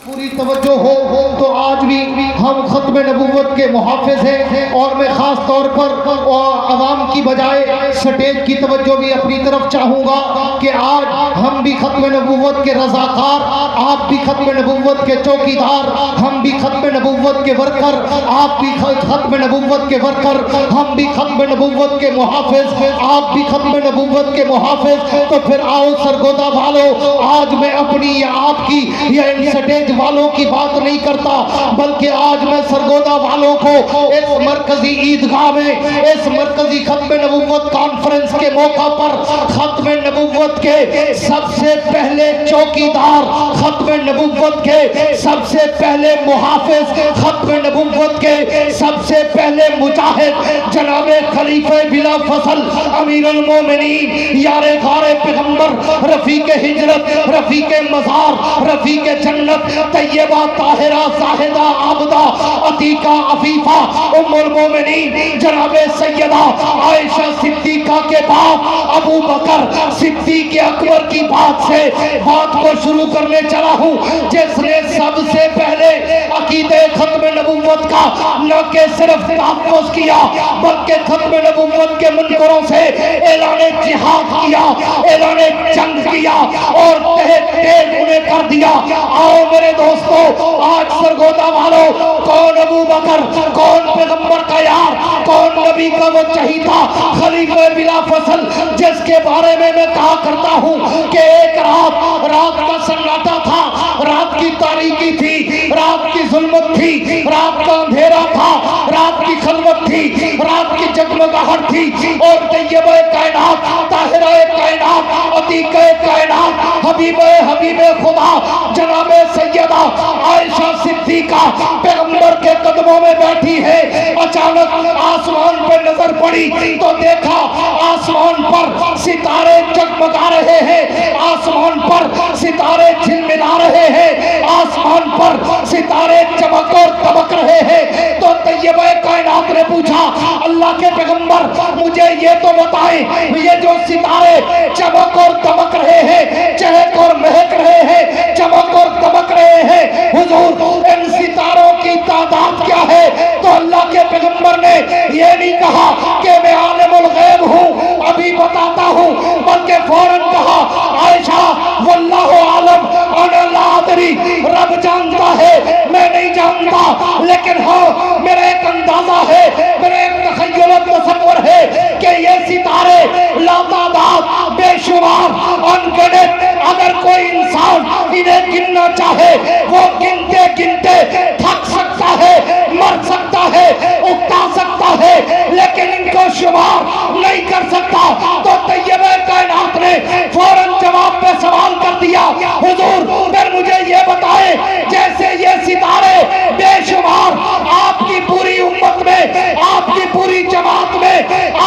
پوری توجہ ہو تو آج بھی ہم ختم نبوت کے محافظ ہیں، اور میں خاص طور پر عوام کی بجائے سٹیج کی توجہ بھی اپنی طرف چاہوں گا کہ آج ہم بھی ختم نبوت کے رضاکار، آپ بھی ختم نبوت کے چوکیدار، ہم بھی ختم نبوت کے ورکر، آپ بھی ختم نبوت کے ورکر، ہم بھی ختم نبوت کے محافظ، آپ بھی ختم نبوت کے محافظ۔ تو پھر آؤ سرگودا والو، آج میں اپنی یا آپ کی یا ان سٹیج والوں کی بات نہیں کرتا، بلکہ آج میں سرگودا والوں کو اس مرکزی عیدگاہ میں، اس مرکزی ختم نبوت کانفرنس کے موقع پر ختم نبوت کے سب سے پہلے چوکیدار، ختم نبوت کے سب سے پہلے محافظ، ختم نبوت کے سب سے پہلے مجاہد جناب خلیفہ بلا فصل امیر المومنین یار غار پیغمبر، رفیق ہجرت، رفیق مزار، رفیق جنت، طیبہ طاہرہ زاہدہ عابدہ عتیقہ عفیفہ ام المومنین جناب سیدہ عائشہ صدیقہ کے باپ ابو بکر صدیق اکبر کی بات سے بات کو شروع کرنے چلا ہوں، جس نے سب سے پہلے عقیدہ ختم نبوت کا نہ کہ صرف تحفظ کیا بلکہ ختم نبوت کے منکروں سے اعلان جہاد کیا، اعلان جنگ کیا اور تحت تیز انہیں کر دیا۔ آؤ میرے دوستو، آج سرگودا والو، کون ابو بکر، کون پیغمبر کا یار، کون نبی کا وہ چہیتا، خلیفہ بلا فصل، جس کے بارے میں کہا کرتا ہوں کہ ایک رات کا سناٹا تھا، رات کی تاریکی تھی، رات کی ظلمت تھی، رات کا اندھیرا تھا، رات کی خلوت تھی، رات کی جگمگاہٹ تھی، اور طیبہ کائنات، طاہرہ کائنات، عتیقہ کائنات، حبیب خدا جناب سیدہ عائشہ صدیقہ پیغمبر کے قدموں میں بیٹھی ہے۔ اچانک آسمان پر نظر پڑی تو دیکھا آسمان پر ستارے جگمگا رہے ہیں، آسمان پر ستارے جھلملا رہے ہیں، آسمان پر ستارے چمک اور دمک رہے ہیں۔ تو طیبہ کائنات نے پوچھا اللہ کے پیغمبر مجھے یہ تو بتائیں، یہ جو ستارے چمک اور دمک رہے ہیں، چہک اور مہک رہے ہیں، چمک اور دمک رہے ہیں، حضور ان ستاروں کی تعداد کیا ہے؟ تو اللہ کے پیغمبر نے یہ نہیں کہا کہ میں عالم الغیب ہوں ابھی بتاتا ہوں، بلکہ فوراً کہا عائشہ واللہ عالم انا لا ادری، رب جانتا ہے میں نہیں جانتا، لیکن ہاں میرا ایک اندازہ ہے، میرا ایک تخیل و تصور ہے کہ یہ ستارے لاتعداد بے شمار انگنت، اگر کوئی انسان انہیں گننا چاہے وہ گنتے گنتے تھک سکتا ہے، مر سکتا ہے، اکتا سکتا ہے، لیکن ان کو شمار نہیں کر سکتا۔ تو طیبہ کائنات نے فوراً جواب پہ سوال کر دیا حضور پھر مجھے یہ بتائیں جیسے یہ ستارے بے شمار آپ کی پوری امت میں، آپ کی پوری جماعت میں،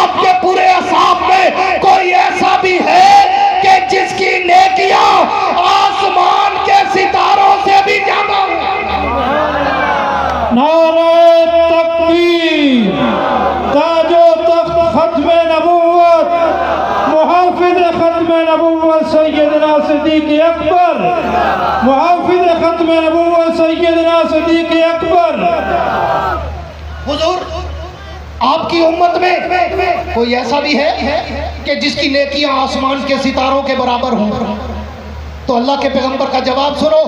آپ کے پورے اصحاب میں کوئی ایسا بھی ہے کہ جس کی نیکیاں آسمان کے ستاروں سے بھی زیادہ ہیں؟ نعرہ تکبیر، تاج و تخت ختم نبوت، محافظ ختم نبوت سیدنا صدیق اکبر، محافظ ختم نبوت سیدنا صدیق اکبر۔ حضور آپ کی امت میں کوئی ایسا بھی ہے کہ جس کی نیکیاں آسمان کے ستاروں کے برابر ہوں؟ تو اللہ کے پیغمبر کا جواب سنو،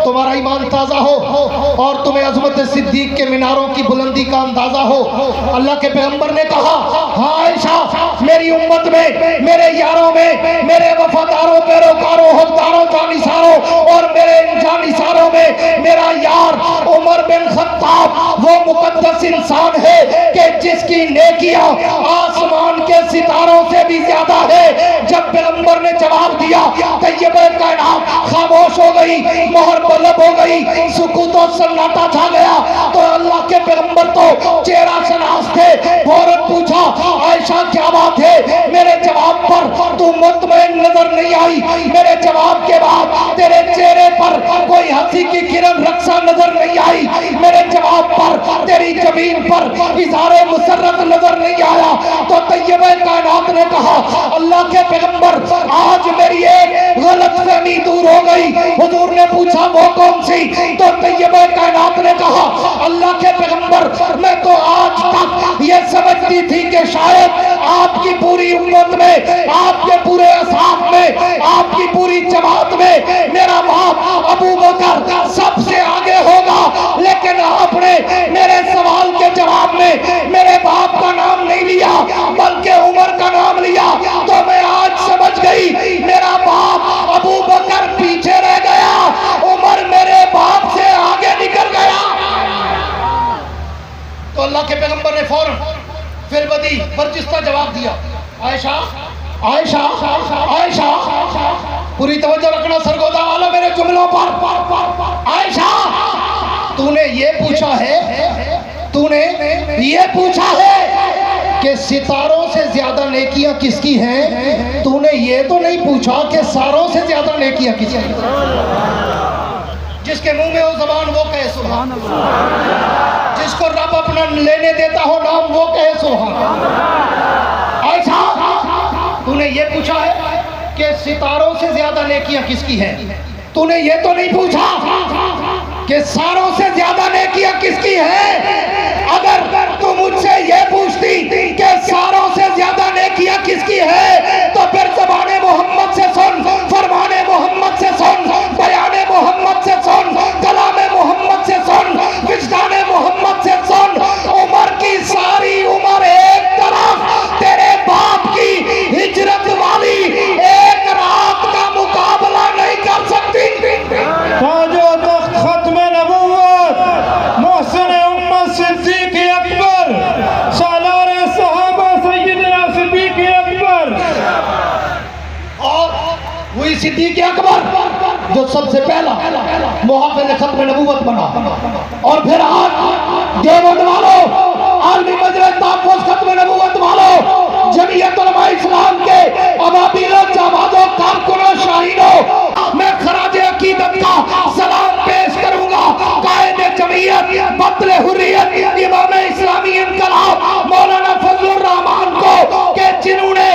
تمہارا ایمان تازہ ہو اور تمہیں عظمت صدیق کے میناروں کی بلندی کا اندازہ ہو۔ اللہ کے پیغمبر نے کہا ہاں عائشہ، میری امت میں، میرے یاروں میں، میرے وفاداروں، پیروکاروں، حقداروں، جانثاروں اور میرے جانثاروں میں میرا یار عمر بن خطاب وہ مقدس انسان ہے کہ جس کی نیکیاں آسمان کے ستاروں سے بھی زیادہ ہے۔ جب پیغمبر نے جواب دیا طیبہ کائنات خاموش ہو گئی، مہر بلب ہو گئی، سکوت و سناٹا چھا گیا۔ تو اللہ کے پیغمبر تو چہرہ شناس تھے، فوراً پوچھا عائشہ کیا بات ہے؟ میرے جواب پر تو مطمئن نظر نہیں آئی، میرے جواب کے بعد تیرے چہرے پر کوئی ہنسی کی کرن رقصہ نظر نہیں آئی، میرے جواب پر تیری جبین پر اظہار مسرت نظر نہیں آیا۔ تو طیبہ کائنات نے کہا اللہ کے پیغمبر آج میری ایک غلط فہمی دور ہو گئی۔ حضور نے پوچھا وہ कौन सी? तो तैयबे कायनात ने कहा, अल्लाह के पैगंबर मैं तो आज तक ये समझती थी कि शायद आपकी पूरी उम्मत में, आपके पूरे असहाब में, आपकी पूरी जमात में मेरा बाप अबू बकर सबसे आगे होगा, लेकिन आपने मेरे सवाल के जवाब में मेरे बाप का नाम नहीं लिया बल्कि उमर का नाम लिया। तो मैं आज समझ गई मेरा बाप अबू बकर पीछे रह गया, उमर मेरे बाप से आगे निकल गया। तो अल्लाह के पैगंबर ने फौरन फिर बदी बर्जिस्ता जवाब दिया, आयशा आयशा आयशा, पूरी तवज्जो रखना सरगोदा वाला मेरे जुमलों पर। आयशा तूने ये पूछा है, तूने ये पूछा है कि सितारों से ज्यादा नेकियां किसकी हैं? तूने ये तो नहीं पूछा कि सारों से ज्यादा नेकियां किसकी हैं? जिसके मुंह में हो जबान वो कहे सुभान अल्लाह, जिसको रब अपना लेने देता हो नाम वो कहे सुभान अल्लाह। ऐसा तूने ये पूछा है कि सितारों से ज्यादा नेकियां किसकी हैं? तूने ये तो नहीं पूछा कि सारों से ज्यादा नेकियां किसकी हैं? अगर तू मुझसे ये पूछती कि सारों से ज्यादा नेकियां किसकी है, तो फिर ज़बाने मोहम्मद से सुन, फरमाने मोहम्मद से सुन, बयाने मोहम्मद से सुन, कलामे मोहम्मद से सुन, विजदाने मोहम्मद से सुन। उमर की सारी उम्र एक तरफ, तेरे बाप की हिजरत वाली एक रात का मुकाबला नहीं कर सकती। ताजो तख्त खत्म नबूवत मोहसिन उम्मत सिद्दीक अकबर सालार सहाबा सैयदना सिद्दीक अकबर, और वही सिद्दीक अकबर जो सबसे पहला मुहाफिज खत्म नबूवत बना। और फिर आज देवबंद वालों, आलमी मजलिस तहफ़्फ़ुज़ खत्म नबूवत वालों, जमीयत उलमा इस्लाम के अबाबीलों, जाबाजों, कारकुनों, शाहीनों, मैं खराज अकीदत का सलाम पेश करूंगा कायदे जमीयत बतले हुर्रियत इमाम इस्लामी इनकलाब मौलाना फजलुर रहमान को, कि जिन्होंने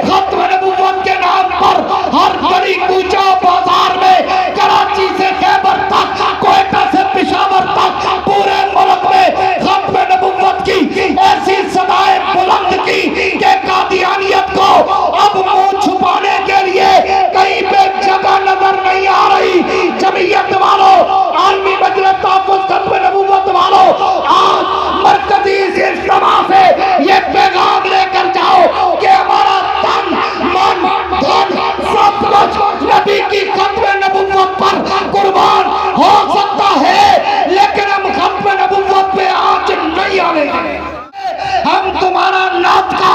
खत्म नबूवत के नाम पर हर गली कूचा बाजार में, कराची से खैबर तक, कोयटा से पेशावर तक, पूरे मुल्क में खत्म नबूवत की ऐसी सदाएं बुलंद की कि कादियानियत को अब मुंह छुपाने के लिए कहीं पे जगह नजर नहीं आ रही। जमीयत वालों, आलमी मजलिस तहफ़्फ़ुज़ खत्म नबूवत वालों, आज मरकजी इज्तिमा से ये पैगाम लेकर जाओ कि हमारा तन, मन, धन सब कुछ नबी की खत्म नबूवत पर कुर्बान हो सकता है, लेकिन हम खत्म नबूवत पे आज नहीं आएंगे। हम तुम्हारा नाटका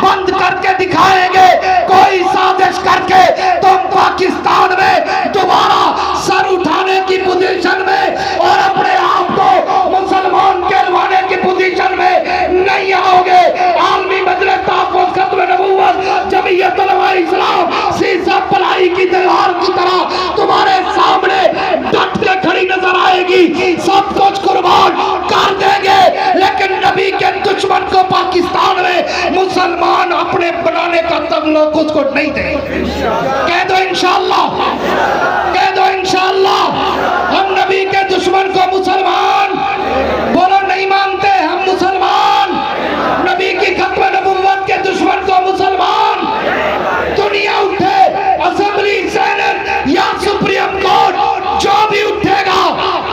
बंद करके दिखाएंगे, कोई साजिश करके तुम पाकिस्तान में दोबारा सर उठाने की पोजीशन में और अपने आप को मुसलमान कहलवाने की पोजीशन में नहीं आओगे। आलमी मजलिस तहफ़्फ़ुज़ खत्म नबूवत जमीयत उलमा इस्लाम सीसा पलाई की दीवार की तरह तुम्हारे सामने डट के खड़ी नजर आएगी, सब कुछ कुर्बान कर देंगे, लेकिन नबी के दुश्मन को पाकिस्तान में मुसलमान अपने बनाने का तगला कुछ को नहीं देंगे। कह दो इंशाअल्लाह, कह दो इंशाअल्लाह। हम नबी के दुश्मन को मुसलमान बोलो नहीं मानते, हम मुसलमान। नबी की खत्म नबूवत के दुश्मन को मुसलमान। दुनिया उठे, असेंबली, सेनेट या सुप्रीम कोर्ट, जो भी उठेगा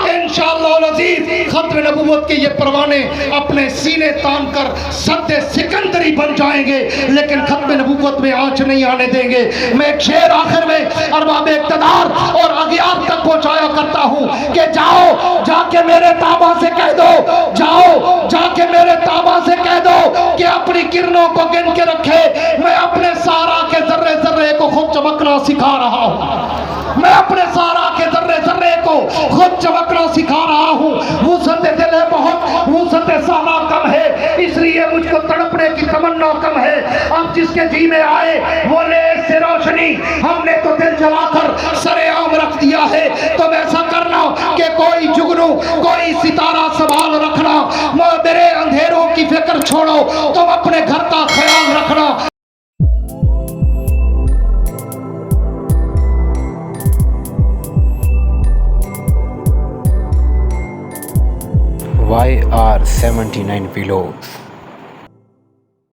इंशाअल्लाह अज़ीज़ खत्म नबूवत के ये परवाने अपने सीने तान कर सद्दे सिकंदरी बन जाएंगे, लेकिन खत्म नबूवत में आंच नहीं आने देंगे। मैं एक शेर आखिर में अरबाब इक़्तिदार और अगियार तक पहुंचाया करता हूं कि जाओ जाके मेरे ताबा से कह दो, जाओ जाके मेरे ताबा से कह दो कि अपनी किरणों को गिन के रखे। मैं अपने सारा के जर्रे जर्रे को खुद चमकना सिखा रहा हूं, मैं अपने सारा के जर्रे जर्रे को खुद चमकना सिखा रहा हूँ। वुसअत दिल है बहुत, वुसअत सारा कम है, इसलिए मुझको तड़पने की तमन्ना कम है। अब जिसके जी में आए वो ले से रोशनी, हमने तो दिल जलाकर सरेआम रख दिया है। तुम ऐसा करना कि कोई जुगनू, कोई सितारा संभाल रखना, मेरे अंधेरों की फिक्र छोड़ो, तुम अपने घर का ख्याल रखना। YR79 Vlogs.